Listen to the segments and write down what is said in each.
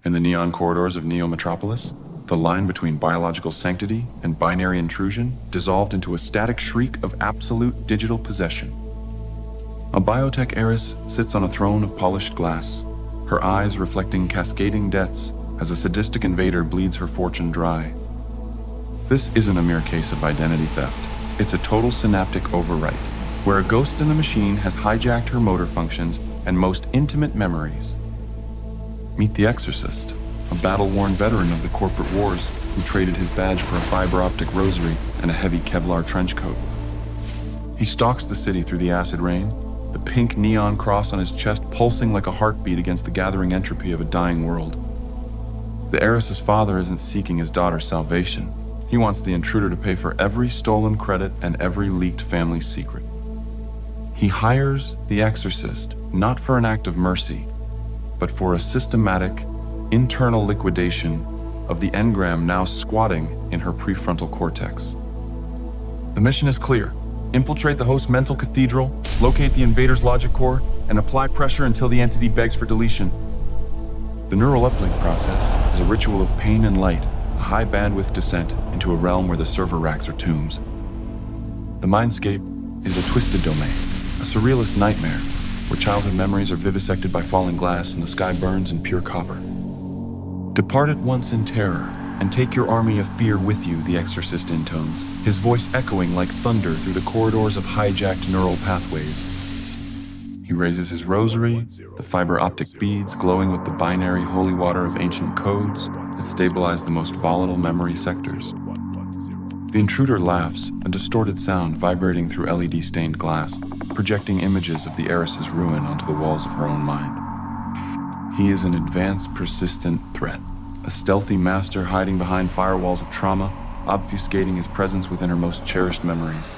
In the neon corridors of Neo-Metropolis, the line between biological sanctity and binary intrusion dissolved into a static shriek of absolute digital possession. A biotech heiress sits on a throne of polished glass, her eyes reflecting cascading debts as a sadistic invader bleeds her fortune dry. This isn't a mere case of identity theft. It's a total synaptic overwrite, where a ghost in the machine has hijacked her motor functions and most intimate memories. Meet the Exorcist, a battle-worn veteran of the corporate wars who traded his badge for a fiber-optic rosary and a heavy Kevlar trench coat. He stalks the city through the acid rain, the pink neon cross on his chest pulsing like a heartbeat against the gathering entropy of a dying world. The heiress's father isn't seeking his daughter's salvation. He wants the intruder to pay for every stolen credit and every leaked family secret. He hires the Exorcist not for an act of mercy, but for a systematic, internal liquidation of the engram now squatting in her prefrontal cortex. The mission is clear. Infiltrate the host's mental cathedral, locate the invader's logic core, and apply pressure until the entity begs for deletion. The neural uplink process is a ritual of pain and light, a high-bandwidth descent into a realm where the server racks are tombs. The mindscape is a twisted domain, a surrealist nightmare, where childhood memories are vivisected by falling glass and the sky burns in pure copper. Depart at once in terror, and take your army of fear with you, the Exorcist intones, his voice echoing like thunder through the corridors of hijacked neural pathways. He raises his rosary, the fiber-optic beads glowing with the binary holy water of ancient codes that stabilize the most volatile memory sectors. The intruder laughs, a distorted sound vibrating through LED-stained glass, projecting images of the heiress's ruin onto the walls of her own mind. He is an advanced, persistent threat, a stealthy master hiding behind firewalls of trauma, obfuscating his presence within her most cherished memories.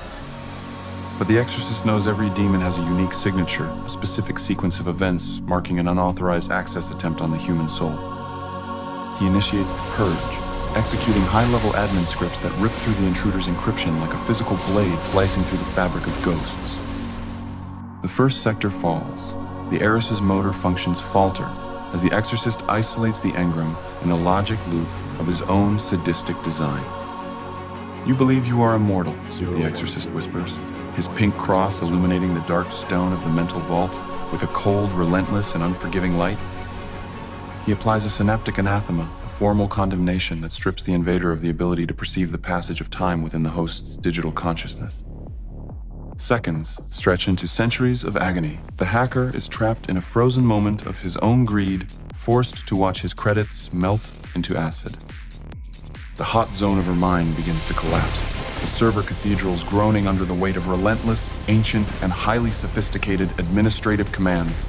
But the Exorcist knows every demon has a unique signature, a specific sequence of events marking an unauthorized access attempt on the human soul. He initiates the purge, executing high-level admin scripts that rip through the intruder's encryption like a physical blade slicing through the fabric of ghosts. The first sector falls. The heiress's motor functions falter as the Exorcist isolates the engram in a logic loop of his own sadistic design. You believe you are immortal, the Exorcist whispers, his pink cross illuminating the dark stone of the mental vault with a cold, relentless, and unforgiving light. He applies a synaptic anathema, a formal condemnation that strips the invader of the ability to perceive the passage of time within the host's digital consciousness. Seconds stretch into centuries of agony. The hacker is trapped in a frozen moment of his own greed, forced to watch his credits melt into acid. The hot zone of her mind begins to collapse, the server cathedrals groaning under the weight of relentless, ancient, and highly sophisticated administrative commands.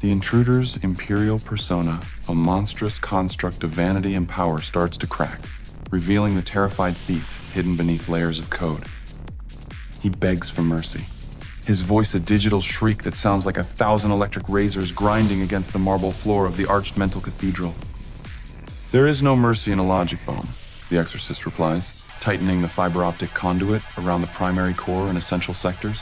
The intruder's imperial persona, a monstrous construct of vanity and power, starts to crack, revealing the terrified thief hidden beneath layers of code. He begs for mercy, his voice a digital shriek that sounds like 1,000 electric razors grinding against the marble floor of the arched mental cathedral. There is no mercy in a logic bomb, the Exorcist replies, tightening the fiber-optic conduit around the primary core and essential sectors.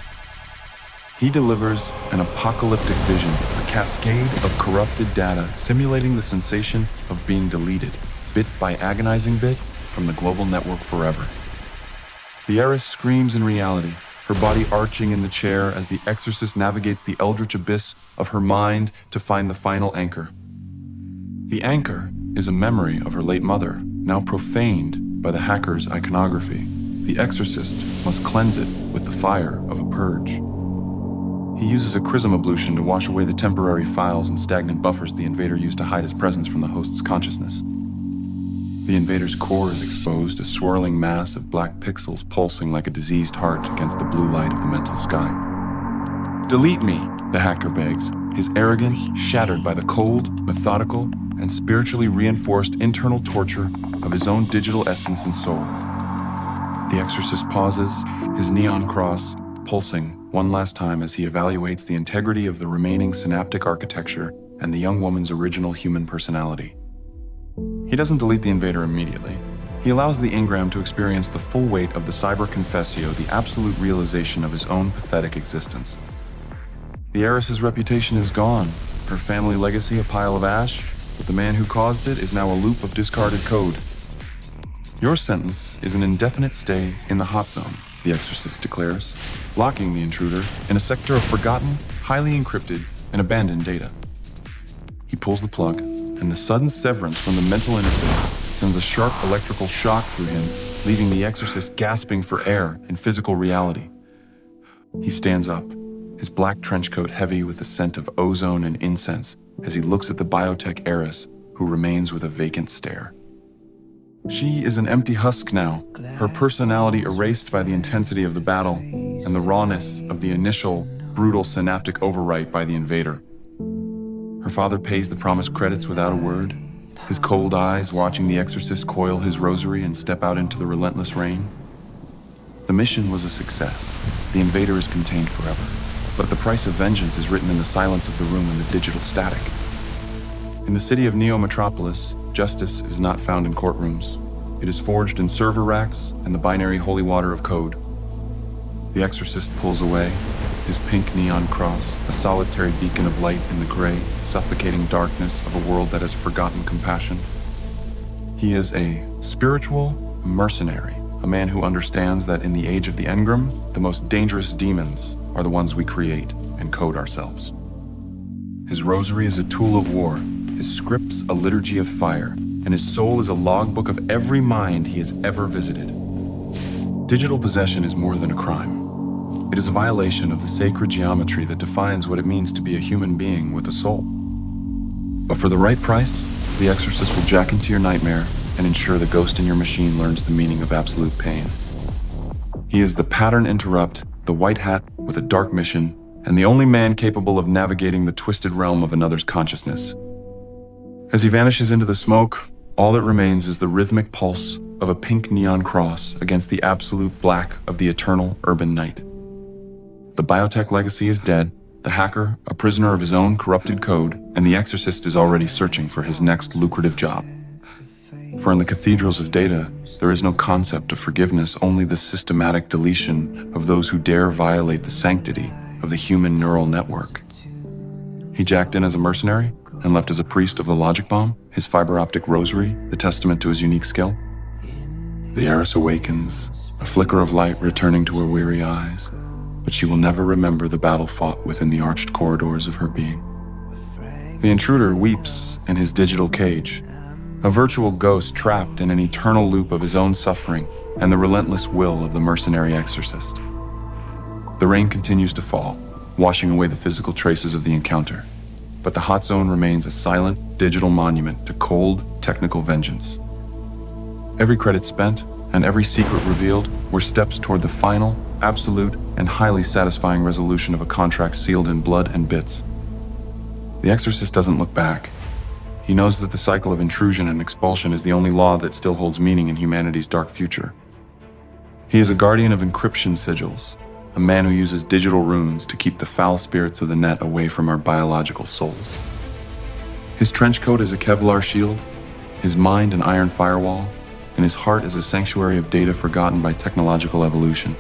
He delivers an apocalyptic vision, a cascade of corrupted data simulating the sensation of being deleted, bit by agonizing bit, from the global network forever. The heiress screams in reality, her body arching in the chair as the Exorcist navigates the eldritch abyss of her mind to find the final anchor. The anchor is a memory of her late mother, now profaned by the hacker's iconography. The Exorcist must cleanse it with the fire of a purge. He uses a chrism ablution to wash away the temporary files and stagnant buffers the invader used to hide his presence from the host's consciousness. The invader's core is exposed, a swirling mass of black pixels pulsing like a diseased heart against the blue light of the mental sky. "Delete me," the hacker begs, his arrogance shattered by the cold, methodical, and spiritually reinforced internal torture of his own digital essence and soul. The Exorcist pauses, his neon cross pulsing one last time as he evaluates the integrity of the remaining synaptic architecture and the young woman's original human personality. He doesn't delete the invader immediately. He allows the engram to experience the full weight of the cyber confessio, the absolute realization of his own pathetic existence. The heiress's reputation is gone, her family legacy a pile of ash, but the man who caused it is now a loop of discarded code. Your sentence is an indefinite stay in the hot zone, the exorcist declares, locking the intruder in a sector of forgotten, highly encrypted, and abandoned data. He pulls the plug, and the sudden severance from the mental interface sends a sharp electrical shock through him, leaving the exorcist gasping for air in physical reality. He stands up, his black trench coat heavy with the scent of ozone and incense, as he looks at the biotech heiress, who remains with a vacant stare. She is an empty husk now, her personality erased by the intensity of the battle and the rawness of the initial, brutal synaptic overwrite by the invader. Her father pays the promised credits without a word, his cold eyes watching the exorcist coil his rosary and step out into the relentless rain. The mission was a success. The invader is contained forever, but the price of vengeance is written in the silence of the room and the digital static. In the city of Neo-Metropolis, justice is not found in courtrooms. It is forged in server racks and the binary holy water of code. The exorcist pulls away, his pink neon cross, a solitary beacon of light in the gray, suffocating darkness of a world that has forgotten compassion. He is a spiritual mercenary, a man who understands that in the age of the engram, the most dangerous demons are the ones we create and code ourselves. His rosary is a tool of war, his scripts a liturgy of fire, and his soul is a logbook of every mind he has ever visited. Digital possession is more than a crime. It is a violation of the sacred geometry that defines what it means to be a human being with a soul. But for the right price, the exorcist will jack into your nightmare and ensure the ghost in your machine learns the meaning of absolute pain. He is the pattern interrupt, the white hat with a dark mission, and the only man capable of navigating the twisted realm of another's consciousness. As he vanishes into the smoke, all that remains is the rhythmic pulse of a pink neon cross against the absolute black of the eternal urban night. The biotech legacy is dead, the hacker a prisoner of his own corrupted code, and the exorcist is already searching for his next lucrative job. For in the cathedrals of data, there is no concept of forgiveness, only the systematic deletion of those who dare violate the sanctity of the human neural network. He jacked in as a mercenary and left as a priest of the logic bomb, his fiber-optic rosary, the testament to his unique skill. The heiress awakens, a flicker of light returning to her weary eyes, but she will never remember the battle fought within the arched corridors of her being. The intruder weeps in his digital cage, a virtual ghost trapped in an eternal loop of his own suffering and the relentless will of the mercenary exorcist. The rain continues to fall, washing away the physical traces of the encounter, but the hot zone remains a silent, digital monument to cold, technical vengeance. Every credit spent and every secret revealed were steps toward the final, absolute, and highly satisfying resolution of a contract sealed in blood and bits. The exorcist doesn't look back. He knows that the cycle of intrusion and expulsion is the only law that still holds meaning in humanity's dark future. He is a guardian of encryption sigils, a man who uses digital runes to keep the foul spirits of the net away from our biological souls. His trench coat is a Kevlar shield, his mind an iron firewall, and his heart is a sanctuary of data forgotten by technological evolution.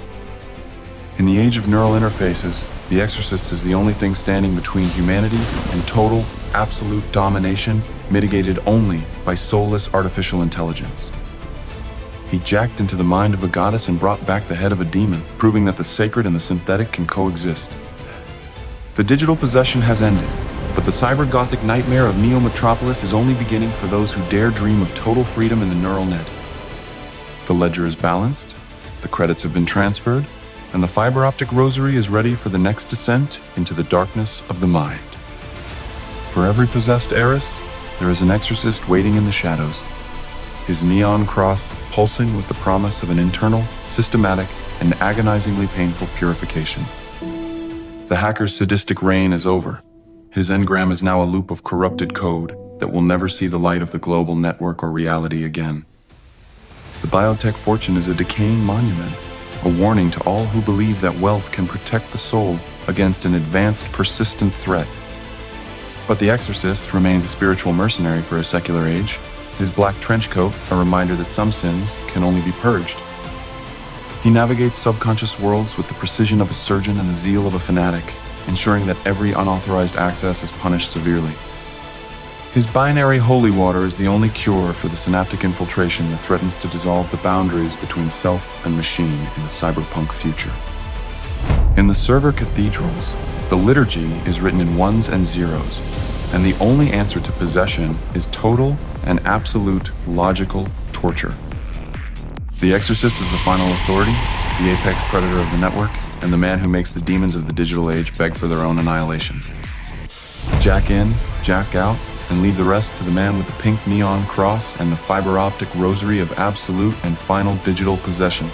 In the age of neural interfaces, the exorcist is the only thing standing between humanity and total, absolute domination, mitigated only by soulless artificial intelligence. He jacked into the mind of a goddess and brought back the head of a demon, proving that the sacred and the synthetic can coexist. The digital possession has ended, but the cyber-gothic nightmare of Neo-Metropolis is only beginning for those who dare dream of total freedom in the neural net. The ledger is balanced, the credits have been transferred, and the fiber-optic rosary is ready for the next descent into the darkness of the mind. For every possessed heiress, there is an exorcist waiting in the shadows, his neon cross pulsing with the promise of an internal, systematic, and agonizingly painful purification. The hacker's sadistic reign is over. His engram is now a loop of corrupted code that will never see the light of the global network or reality again. The biotech fortune is a decaying monument, a warning to all who believe that wealth can protect the soul against an advanced, persistent threat. But the exorcist remains a spiritual mercenary for a secular age, his black trench coat a reminder that some sins can only be purged. He navigates subconscious worlds with the precision of a surgeon and the zeal of a fanatic, ensuring that every unauthorized access is punished severely. His binary holy water is the only cure for the synaptic infiltration that threatens to dissolve the boundaries between self and machine in the cyberpunk future. In the server cathedrals, the liturgy is written in ones and zeros, and the only answer to possession is total and absolute logical torture. The Exorcist is the final authority, the apex predator of the network, and the man who makes the demons of the digital age beg for their own annihilation. Jack in, jack out, and leave the rest to the man with the pink neon cross and the fiber-optic rosary of absolute and final digital possession.